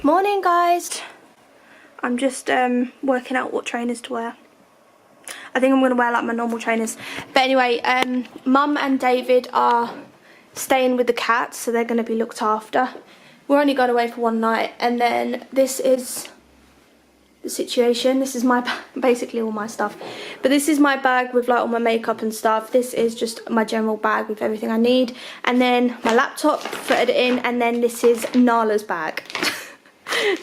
Morning guys. I'm just working out what trainers to wear. I think I'm going to wear like my normal trainers. But anyway, Mum and David are staying with the cats, so they're going to be looked after. We're only going away for one night, and then this is the situation. This is my basically all my stuff, but this is my bag with like all my makeup and stuff. This is just my general bag with everything I need, and then my laptop, fitted it in, and then this is Nala's bag.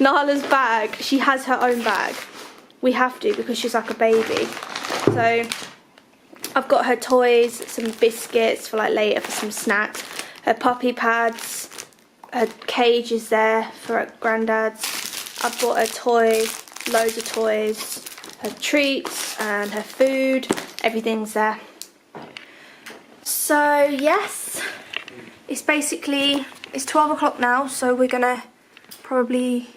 Nala's bag, she has her own bag. We have to because she's like a baby. So I've got her toys, some biscuits for like later for some snacks, her puppy pads, her cage is there for her granddad's. I've bought her toys, loads of toys, her treats and her food, everything's there. So yes, it's 12 o'clock now, so we're gonna probably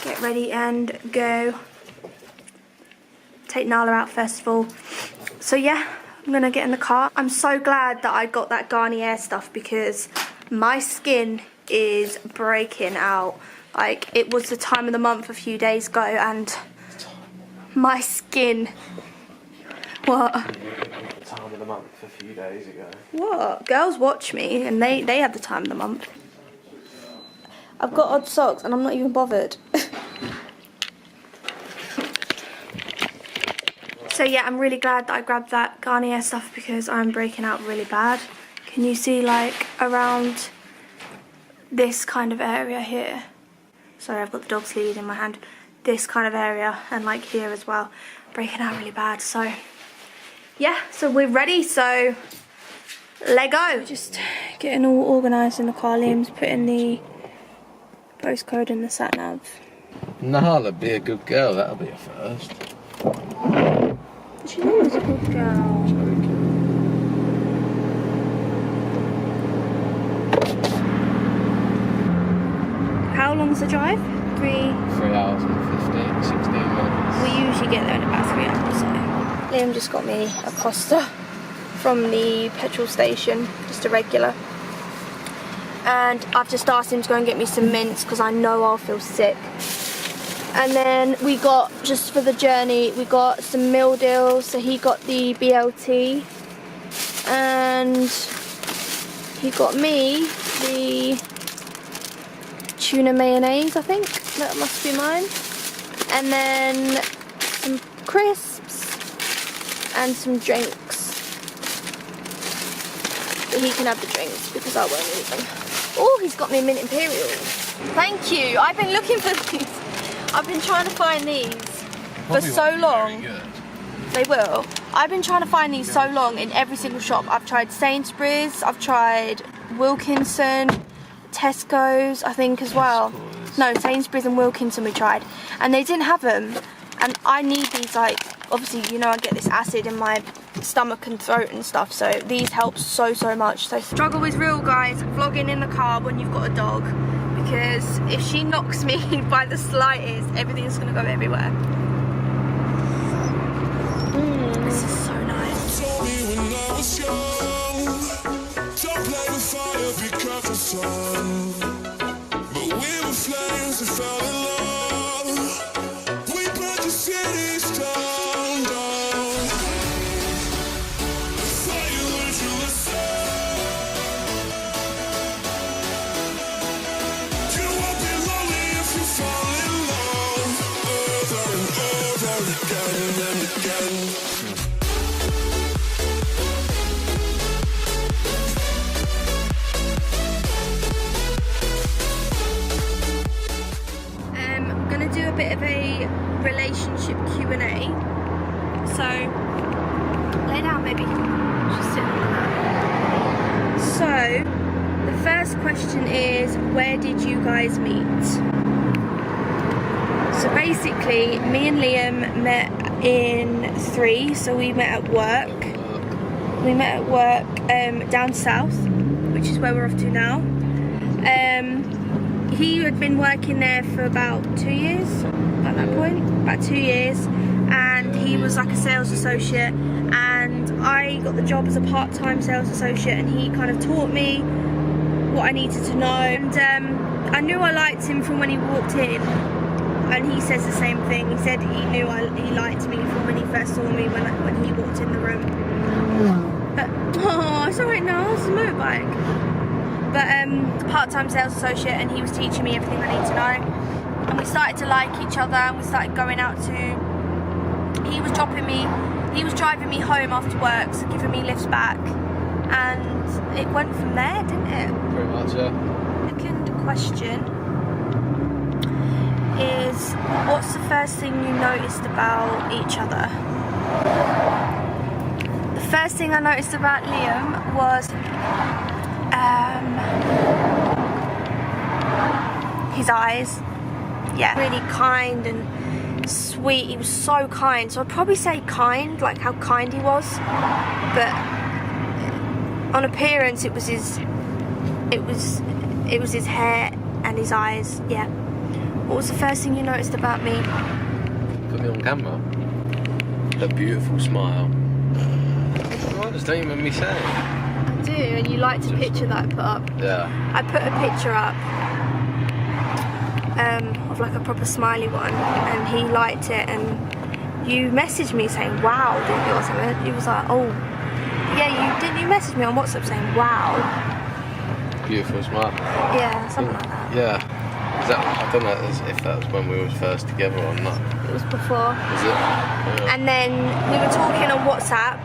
get ready and go. Take Nala out first of all. So yeah, I'm gonna get in the car. I'm so glad that I got that Garnier stuff because my skin is breaking out. Like, it was the time of the month a few days ago and my skin... What? Time of the month a few days ago. What? Girls watch me and they have the time of the month. I've got odd socks and I'm not even bothered. So yeah, I'm really glad that I grabbed that Garnier stuff because I'm breaking out really bad. Can you see like around this kind of area here? Sorry, I've got the dog's lead in my hand. This kind of area and like here as well. Breaking out really bad. So yeah, so we're ready, so let go. Just getting all organised in the car. Liam's putting the postcode in the sat nav. Nala, be a good girl, that'll be a first. She was a good girl. How long's the drive? 3 hours and 16 minutes. We usually get there in about 3 hours. So Liam just got me a costa from the petrol station, just a regular. And I've just asked him to go and get me some mints because I know I'll feel sick. And then we got, just for the journey, we got some meal deals. So he got the BLT and he got me the tuna mayonnaise, I think. That must be mine. And then some crisps and some drinks. But he can have the drinks because I won't eat them. Oh, he's got me mint imperials. Thank you. I've been looking for these. I've been trying to find these for so long. They will. I've been trying to find these so long in every single shop. I've tried Sainsbury's, I've tried Wilkinson, Tesco's, I think as well. No, Sainsbury's and Wilkinson we tried. And they didn't have them. And I need these, like, obviously, you know, I get this acid in my stomach and throat and stuff. So these help so much. So struggle is real, guys. Vlogging in the car when you've got a dog. Because if she knocks me by the slightest, everything's gonna go everywhere. This is so nice. Told me when I was young, don't play with fire because it's sun. But we were flames and fell in love. We burnt the cities down. Thought you learned your lesson. You won't be lonely if you fall in love over and over again and again. I'm gonna do a bit of a relationship Q&A. So lay down, maybe. Just sit on that. So the first question is, where did you guys meet? So basically, me and Liam met in 3, so we met at work. We met at work down south, which is where we're off to now. He had been working there for about 2 years, at that point, about 2 years, and he was like a sales associate, and I got the job as a part-time sales associate, and he kind of taught me what I needed to know. And I knew I liked him from when he walked in, and he says the same thing. He said he knew he liked me from when he first saw me when he walked in the room. But oh, it's alright now. It's a motorbike. But part-time sales associate, and he was teaching me everything I need to know. And we started to like each other, and we started going out to. He was driving me home after work, so giving me lifts back, and it went from there, didn't it? Pretty much, yeah. Second question is, what's the first thing you noticed about each other? The first thing I noticed about Liam was his eyes. Yeah, really kind and sweet. He was so kind. So I'd probably say kind, like how kind he was. But on appearance, it was his hair and his eyes. Yeah. What was the first thing you noticed about me? Put me on camera. A beautiful smile. What does that even me saying? I do, and you liked the picture that I put up. Yeah. I put a picture up of like a proper smiley one, and he liked it, and you messaged me saying wow, didn't you, or something? You was like, oh yeah, you messaged me on WhatsApp saying wow. Beautiful smile. Yeah, something like that. Yeah. I don't know if that was when we were first together or not. It was before. Was it? Yeah. And then we were talking on WhatsApp,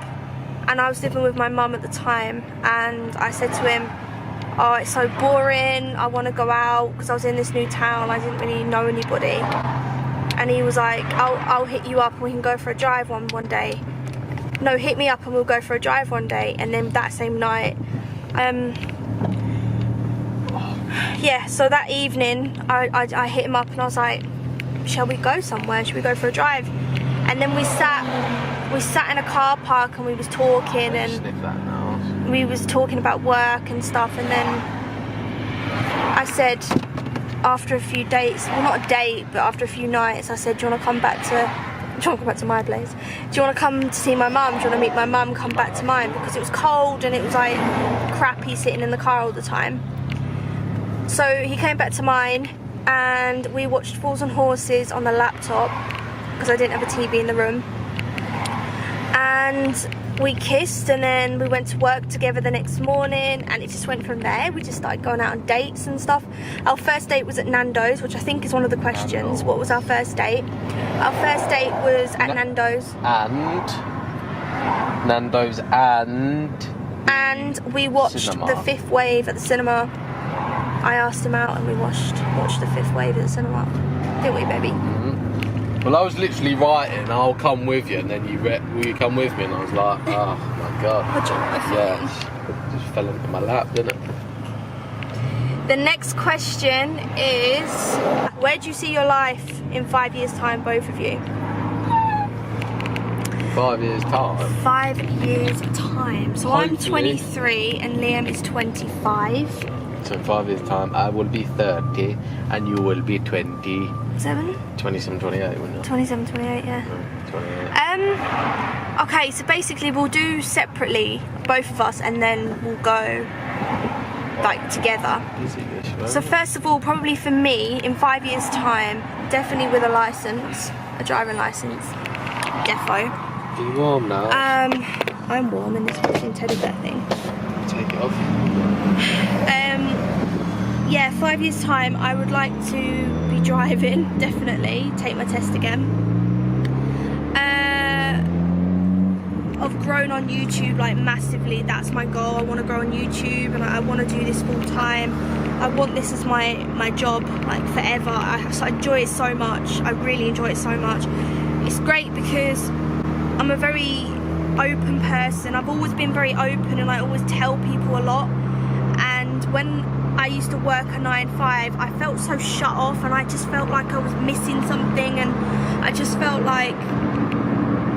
and I was living with my mum at the time, and I said to him, oh, it's so boring, I want to go out, because I was in this new town, I didn't really know anybody. And he was like, I'll hit you up and we can go for a drive one day. No, hit me up and we'll go for a drive one day. And then that same night, yeah, so that evening I hit him up and I was like, shall we go somewhere? Should we go for a drive? And then we sat in a car park and we was talking, and we was talking about work and stuff. And then I said, after a few dates, well, not a date, but after a few nights, I said, do you want to come back to my place? Do you want to come to see my mum? Do you want to meet my mum, come back to mine? Because it was cold and it was like crappy sitting in the car all the time. So he came back to mine and we watched Fools and Horses on the laptop, because I didn't have a TV in the room. And we kissed, and then we went to work together the next morning, and it just went from there. We just started going out on dates and stuff. Our first date was at Nando's, which I think is one of the questions. What was our first date? Our first date was at Nando's. And we watched The Fifth Wave at the cinema. I asked him out and we watched The Fifth Wave at the cinema. Didn't we, baby? Mm-hmm. Well, I was literally writing, I'll come with you, and then will you come with me? And I was like, oh my god. Yeah, it just fell into my lap, didn't it? The next question is, where do you see your life in 5 years' time, both of you? 5 years' time? 5 years' time. So Hopefully. I'm 23 and Liam is 25. So in 5 years' time, I will be 30 and you will be 27, 28, wouldn't you? 27, 28, yeah. 28. Okay, so basically we'll do separately, both of us, and then we'll go like together. Easy-ish, right? So first of all, probably for me, in 5 years' time, definitely with a license, a driving license, defo. Are you warm now? I'm warm in this fucking teddy bear thing. Take it off. Yeah, 5 years' time, I would like to be driving, definitely, take my test again. I've grown on YouTube like massively. That's my goal. I want to grow on YouTube, and I want to do this full time. I want this as my job, like forever. I enjoy it so much. I really enjoy it so much. It's great because I'm a very open person. I've always been very open, and I always tell people a lot. And when I used to work a 9-5, I felt so shut off, and I just felt like I was missing something, and I just felt like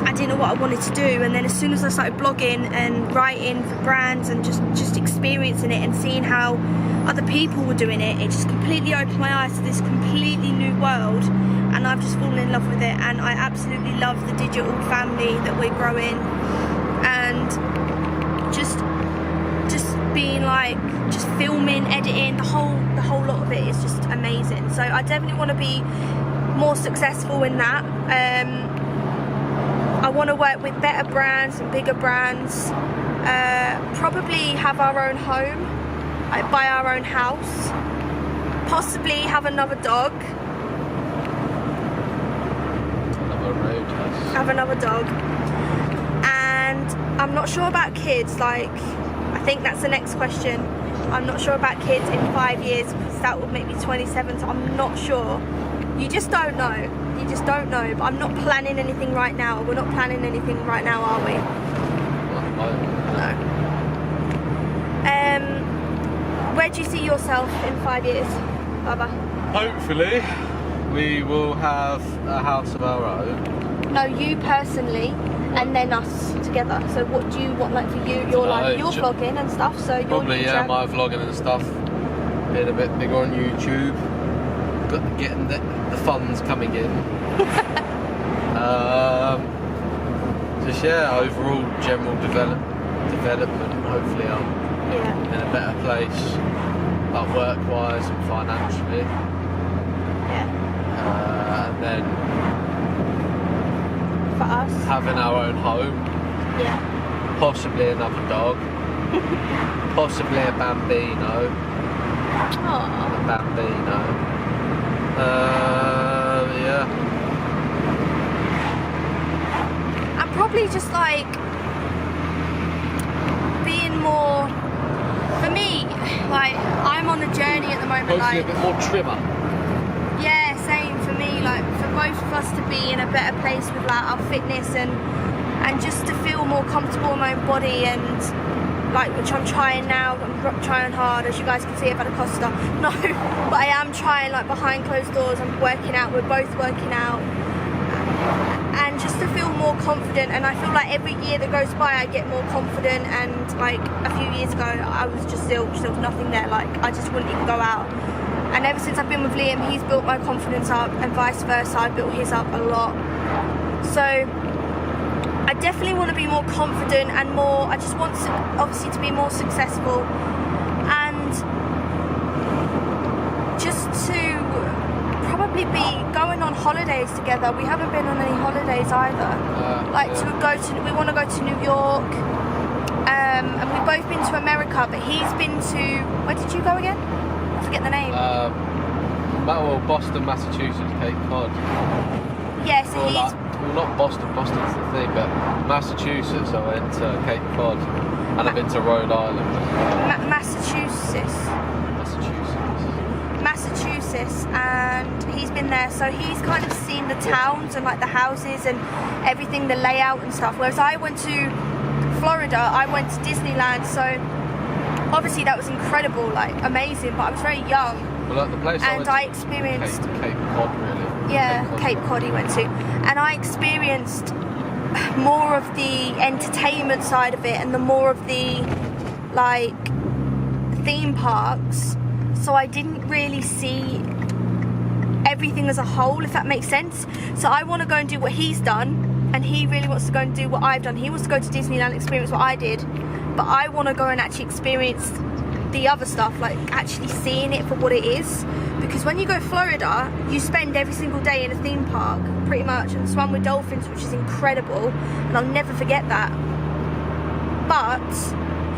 I didn't know what I wanted to do. And then as soon as I started blogging and writing for brands and just experiencing it and seeing how other people were doing it, it just completely opened my eyes to this completely new world, and I've just fallen in love with it. And I absolutely love the digital family that we're growing, and just being like just filming, editing, the whole lot of it is just amazing. So I definitely want to be more successful in that. I want to work with better brands and bigger brands. Probably have our own home, like buy our own house, possibly have another dog. Have another dog. And I'm not sure about kids, like I think that's the next question. I'm not sure about kids in 5 years because that would make me 27, so I'm not sure. You just don't know. You just don't know. But I'm not planning anything right now. We're not planning anything right now, are we? No. Where do you see yourself in 5 years, Baba? Hopefully, we will have a house of our own. No, you personally, and then us together. So what do you want, like for you? You're like you're vlogging and stuff. So you're probably my vlogging and stuff. Being a bit bigger on YouTube. Getting the funds coming in. Just overall general development. Hopefully, I'm in a better place, like work-wise and financially. And then for us, having our own home. Possibly another dog. Possibly a bambino. Aww. A bambino. And probably just like being more, for me, like I'm on a journey at the moment. Hopefully like a bit more trimmer. Yeah, same for me. Like for both of us to be in a better place with like our fitness and just to feel more comfortable in my own body and. Like, which I'm trying now, I'm trying hard, as you guys can see I've had a costa. No, but I am trying, like behind closed doors, I'm working out, we're both working out. And just to feel more confident, and I feel like every year that goes by I get more confident, and like a few years ago I was just there was nothing there, like I just wouldn't even go out. And ever since I've been with Liam, he's built my confidence up, and vice versa, I built his up a lot. So, I definitely want to be more confident and more, I just want to, obviously to be more successful and just to probably be going on holidays together. We haven't been on any holidays either. We want to go to New York and we've both been to America, but he's been to, where did you go again? I forget the name. Boston, Massachusetts, Cape Cod. Yeah, so he's... Well, not Boston's the thing, but Massachusetts, I went to Cape Cod, and I've been to Rhode Island. Massachusetts, and he's been there, so he's kind of seen the towns and like the houses and everything, the layout and stuff, whereas I went to Florida, I went to Disneyland, so obviously that was incredible, like amazing, but I was very young. Well, like the place I experienced Cape Cod, really. Yeah, Cape Cod he went to, and I experienced more of the entertainment side of it and the more of the like theme parks, so I didn't really see everything as a whole, if that makes sense. So I want to go and do what he's done, and he really wants to go and do what I've done. He wants to go to Disneyland and experience what I did, but I want to go and actually experience the other stuff, like actually seeing it for what it is. Because when you go to Florida, you spend every single day in a theme park, pretty much, and swam with dolphins, which is incredible, and I'll never forget that. But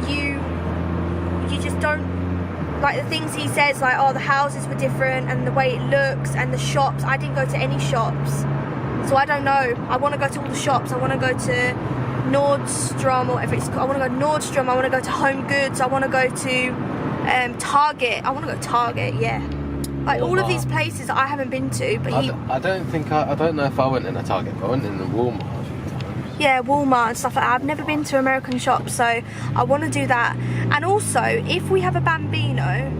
you just don't, like the things he says, like, oh, the houses were different, and the way it looks, and the shops, I didn't go to any shops, so I don't know. I want to go to all the shops. I want to go to Nordstrom, or whatever it's called. I want to go to Nordstrom, I want to go to Home Goods, I want to go to Target, I want to go to Target, yeah. Like all of these places I haven't been to, but I don't know if I went in a Target, but I went in the Walmart a few times. Yeah, Walmart and stuff like that. I've never been to American shops, so I want to do that. And also, if we have a bambino,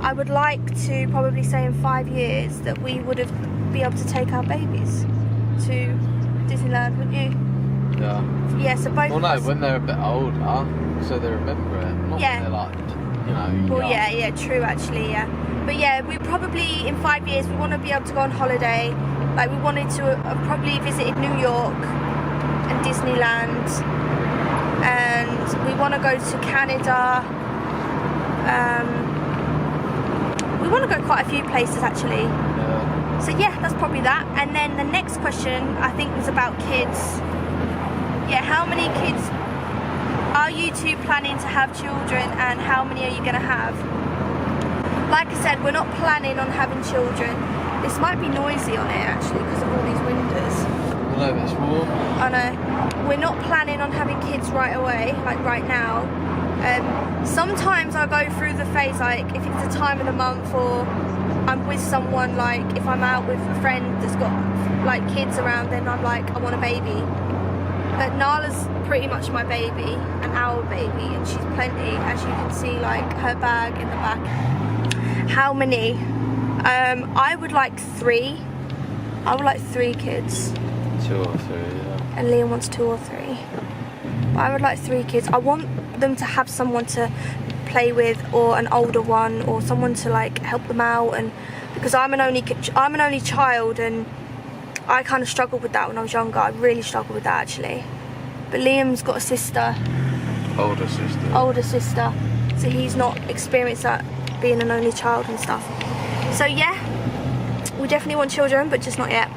I would like to probably say in 5 years that we would have be able to take our babies to Disneyland, wouldn't you? Yeah. Yeah, so both. Well, no, when they're a bit older, so they remember it. Not yeah. When they're like, well, yeah, true, actually, yeah. But yeah, we probably in 5 years we want to be able to go on holiday. Like we wanted to have probably visited New York and Disneyland and and we want to go to Canada. We want to go quite a few places actually. Yeah. So yeah, that's probably that. And then the next question I think was about kids. Yeah, how many kids are you two planning to have children, and how many are you going to have? Like I said, we're not planning on having children. This might be noisy on it actually because of all these windows. I know, it's warm. I know. We're not planning on having kids right away, like right now. Sometimes I go through the phase, like if it's a time of the month or I'm with someone, like if I'm out with a friend that's got like kids around, then I'm like, I want a baby. But Nala's pretty much my baby and our baby, and she's plenty, as you can see, like her bag in the back. How many? I would like 3. I would like 3 kids. 2 or 3, yeah. And Liam wants 2 or 3. But I would like 3 kids. I want them to have someone to play with, or an older one, or someone to like help them out. And because I'm an only child, and I kind of struggled with that when I was younger. I really struggled with that actually. But Liam's got a sister. Older sister. Older sister. So he's not experienced that, being an only child and stuff. So yeah, we definitely want children, but just not yet.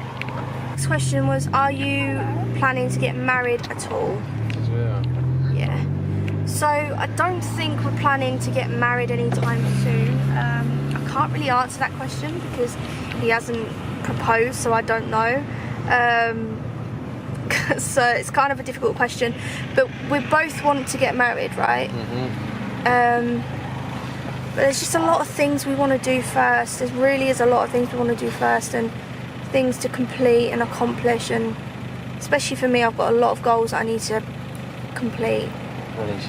Next question was, are you planning to get married at all? Yeah. Yeah. So I don't think we're planning to get married anytime soon. I can't really answer that question because he hasn't proposed, so I don't know. So it's kind of a difficult question. But we both want to get married, right? But there's just a lot of things we want to do first. There really is a lot of things we want to do first, and things to complete and accomplish, and especially for me, I've got a lot of goals that I need to complete.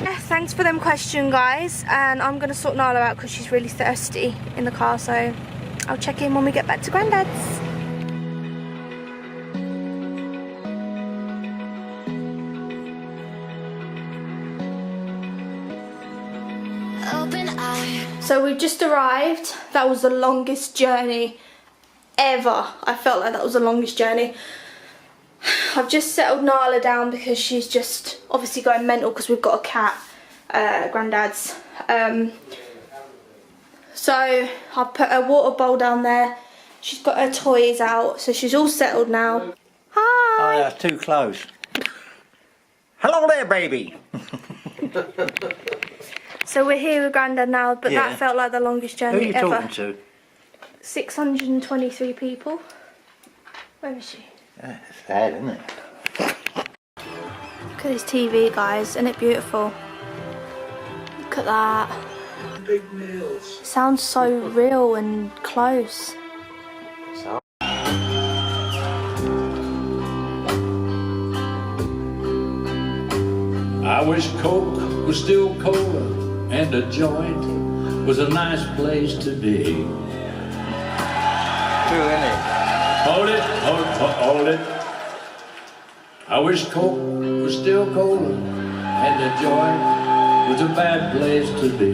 Yeah, thanks for them question, guys, and I'm going to sort Nala out because she's really thirsty in the car, so I'll check in when we get back to Grandad's. So we've just arrived. That was the longest journey ever. I felt like that was the longest journey. I've just settled Nala down because she's just obviously going mental because we've got a cat at Grandad's. So I've put a water bowl down there. She's got her toys out, so she's all settled now. Hi! Oh, that's too close. Hello there, baby! So we're here with Grandad now, but Yeah. that felt like the longest Who are journey you ever. talking to? 623 people. Where is she? Yeah, it's sad, isn't it? Look at this TV, guys. Isn't it beautiful? Look at that. Big meals. It sounds so real and close. I wish Coke was still cola and a joint was a nice place to be. True, isn't it? Hold it, hold it. I wish Coke was still cola and a joint was a bad place to be.